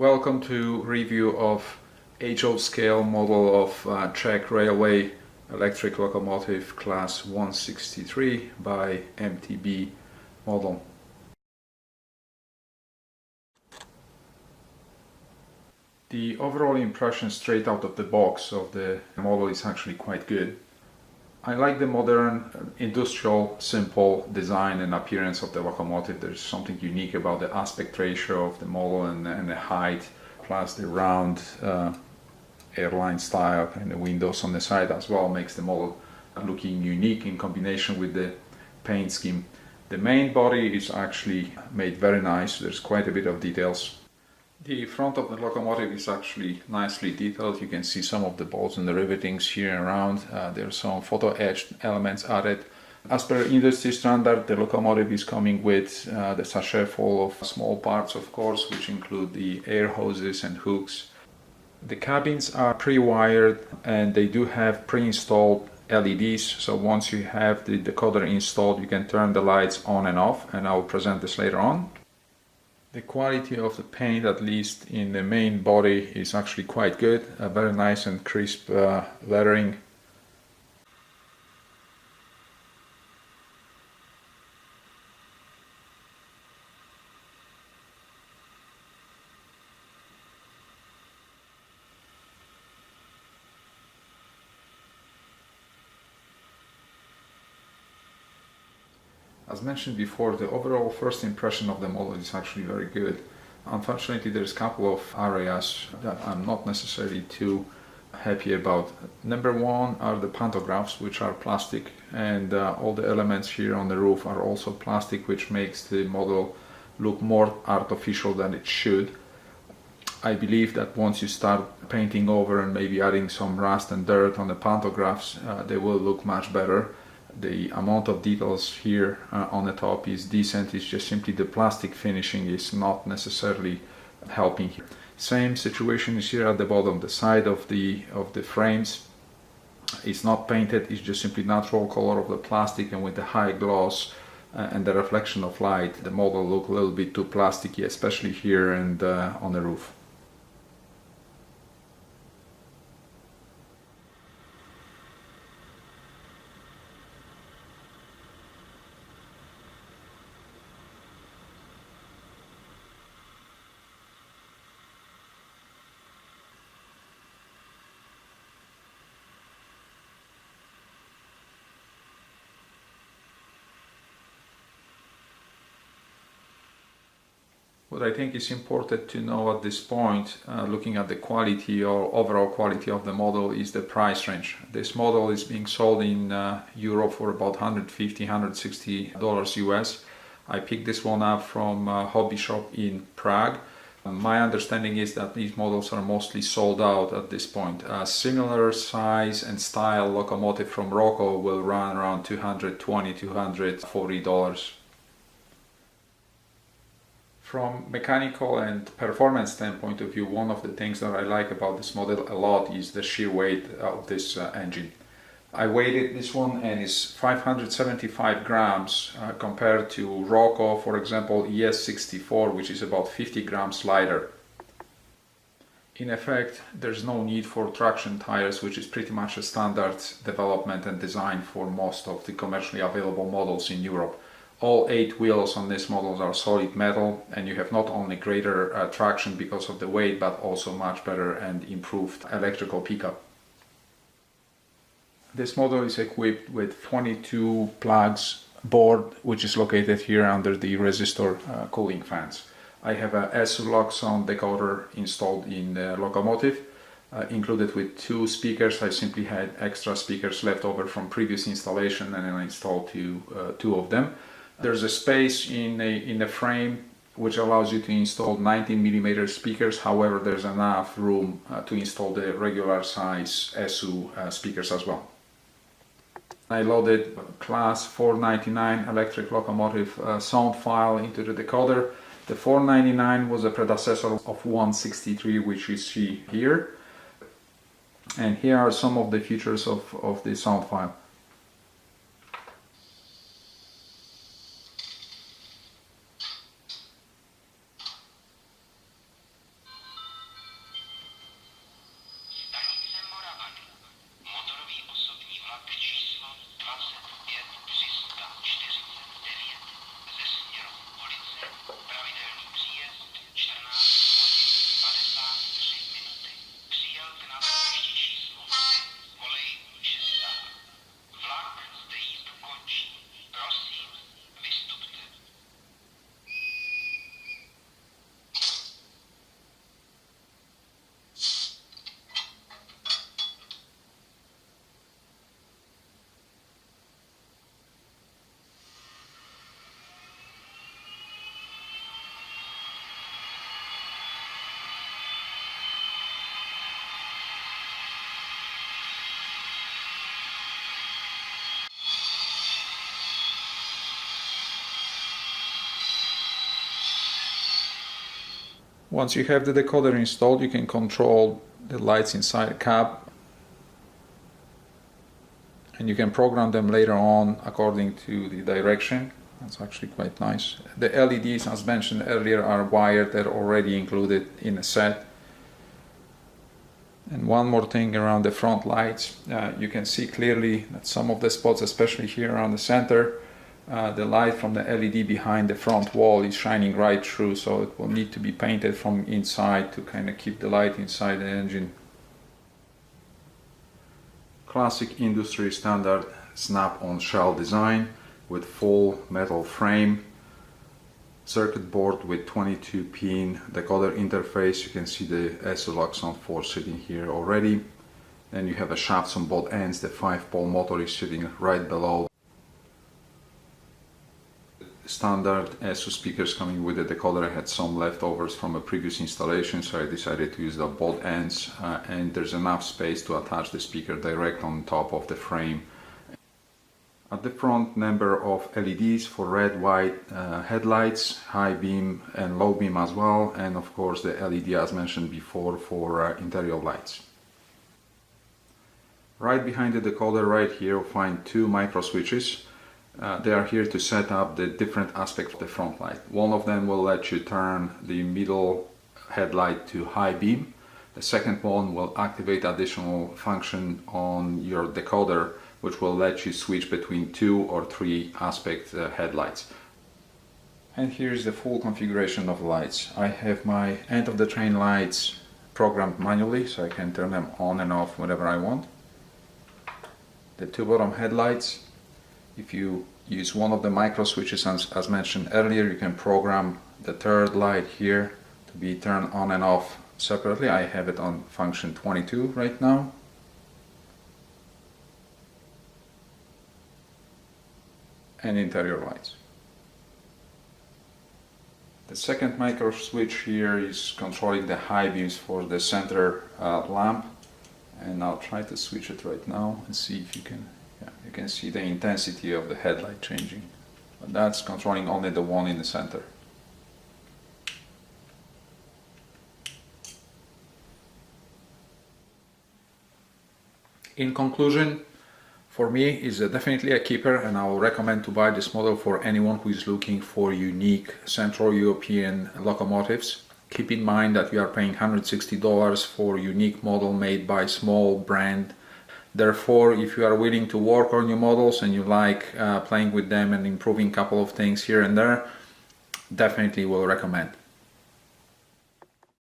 Welcome to review of HO scale model of Czech Railway electric locomotive class 163 by MTB model. The overall impression straight out of the box of the model is actually quite good. I like the modern, industrial, simple design and appearance of the locomotive. There's something unique about the aspect ratio of the model and the height, plus the round airline style and the windows on the side as well makes the model looking unique in combination with the paint scheme. The main body is actually made very nice. There's quite a bit of details. The front of the locomotive is actually nicely detailed. You can see some of the bolts and the rivetings here and around. There are some photo etched elements added. As per industry standard, the locomotive is coming with the sachet full of small parts, of course, which include the air hoses and hooks. The cabins are pre-wired and they do have pre-installed LEDs. So once you have the decoder installed, you can turn the lights on and off, and I will present this later on. The quality of the paint, at least in the main body, is actually quite good. A very nice and crisp lettering. As mentioned before, the overall first impression of the model is actually very good. Unfortunately, there's a couple of areas that I'm not necessarily too happy about. Number one are the pantographs, which are plastic, and all the elements here on the roof are also plastic, which makes the model look more artificial than it should. I believe that once you start painting over and maybe adding some rust and dirt on the pantographs, they will look much better. The amount of details here on the top is decent. It's just simply the plastic finishing is not necessarily helping here. Same situation is here at the bottom. The side of the frames is not painted. It's just simply natural color of the plastic, and with the high gloss and the reflection of light, the model look a little bit too plasticky, especially here and on the roof. What I think is important to know at this point, looking at the quality or overall quality of the model, is the price range. This model is being sold in Europe for about $150, $160 US. I picked this one up from a hobby shop in Prague. My understanding is that these models are mostly sold out at this point. A similar size and style locomotive from Rocco will run around $220, $240. From mechanical and performance standpoint of view, one of the things that I like about this model a lot is the sheer weight of this engine. I weighted this one and it's 575 grams compared to Rocco, for example, ES64, which is about 50 grams lighter. In effect, there's no need for traction tires, which is pretty much a standard development and design for most of the commercially available models in Europe. All 8 wheels on these models are solid metal, and you have not only greater traction because of the weight, but also much better and improved electrical pickup. This model is equipped with 22 plugs board, which is located here under the resistor cooling fans. I have a loksound decoder installed in the locomotive, included with 2 speakers. I simply had extra speakers left over from previous installation, and I installed two of them. There's a space in the frame which allows you to install 19mm speakers. However, there's enough room to install the regular size SU speakers as well. I loaded class 499 electric locomotive sound file into the decoder. The 499 was a predecessor of 163, which you see here. And here are some of the features of the sound file. Once you have the decoder installed, you can control the lights inside the cab, and you can program them later on according to the direction. That's actually quite nice. The LEDs, as mentioned earlier, are wired. They're already included in a set. And one more thing around the front lights, you can see clearly that some of the spots, especially here around the center, the light from the LED behind the front wall is shining right through, so it will need to be painted from inside to kind of keep the light inside the engine. Classic industry standard snap-on shell design with full metal frame, circuit board with 22-pin decoder interface. You can see the loksound 4 sitting here already. Then you have a shafts on both ends. The 5-pole motor is sitting right below. Standard ESO speakers coming with the decoder. I had some leftovers from a previous installation, so I decided to use the both ends, and there's enough space to attach the speaker direct on top of the frame. At the front, number of LEDs for red, white headlights, high beam and low beam as well, and of course the LED as mentioned before for interior lights. Right behind the decoder right here you'll find two micro switches. They are here to set up the different aspects of the front light. One of them will let you turn the middle headlight to high beam. The second one will activate additional function on your decoder, which will let you switch between 2 or 3 aspect headlights. And here's the full configuration of the lights. I have my end of the train lights programmed manually, so I can turn them on and off whenever I want. The two bottom headlights, if you use one of the micro switches as mentioned earlier, you can program the third light here to be turned on and off separately. I have it on function 22 right now. And interior lights. The second micro switch here is controlling the high beams for the center lamp, and I'll try to switch it right now and see if you can. You can see the intensity of the headlight changing, but that's controlling only the one in the center. In conclusion, for me is definitely a keeper, and I will recommend to buy this model for anyone who is looking for unique Central European locomotives. Keep in mind that you are paying $160 for a unique model made by small brand. Therefore, if you are willing to work on your models and you like playing with them and improving a couple of things here and there, definitely will recommend.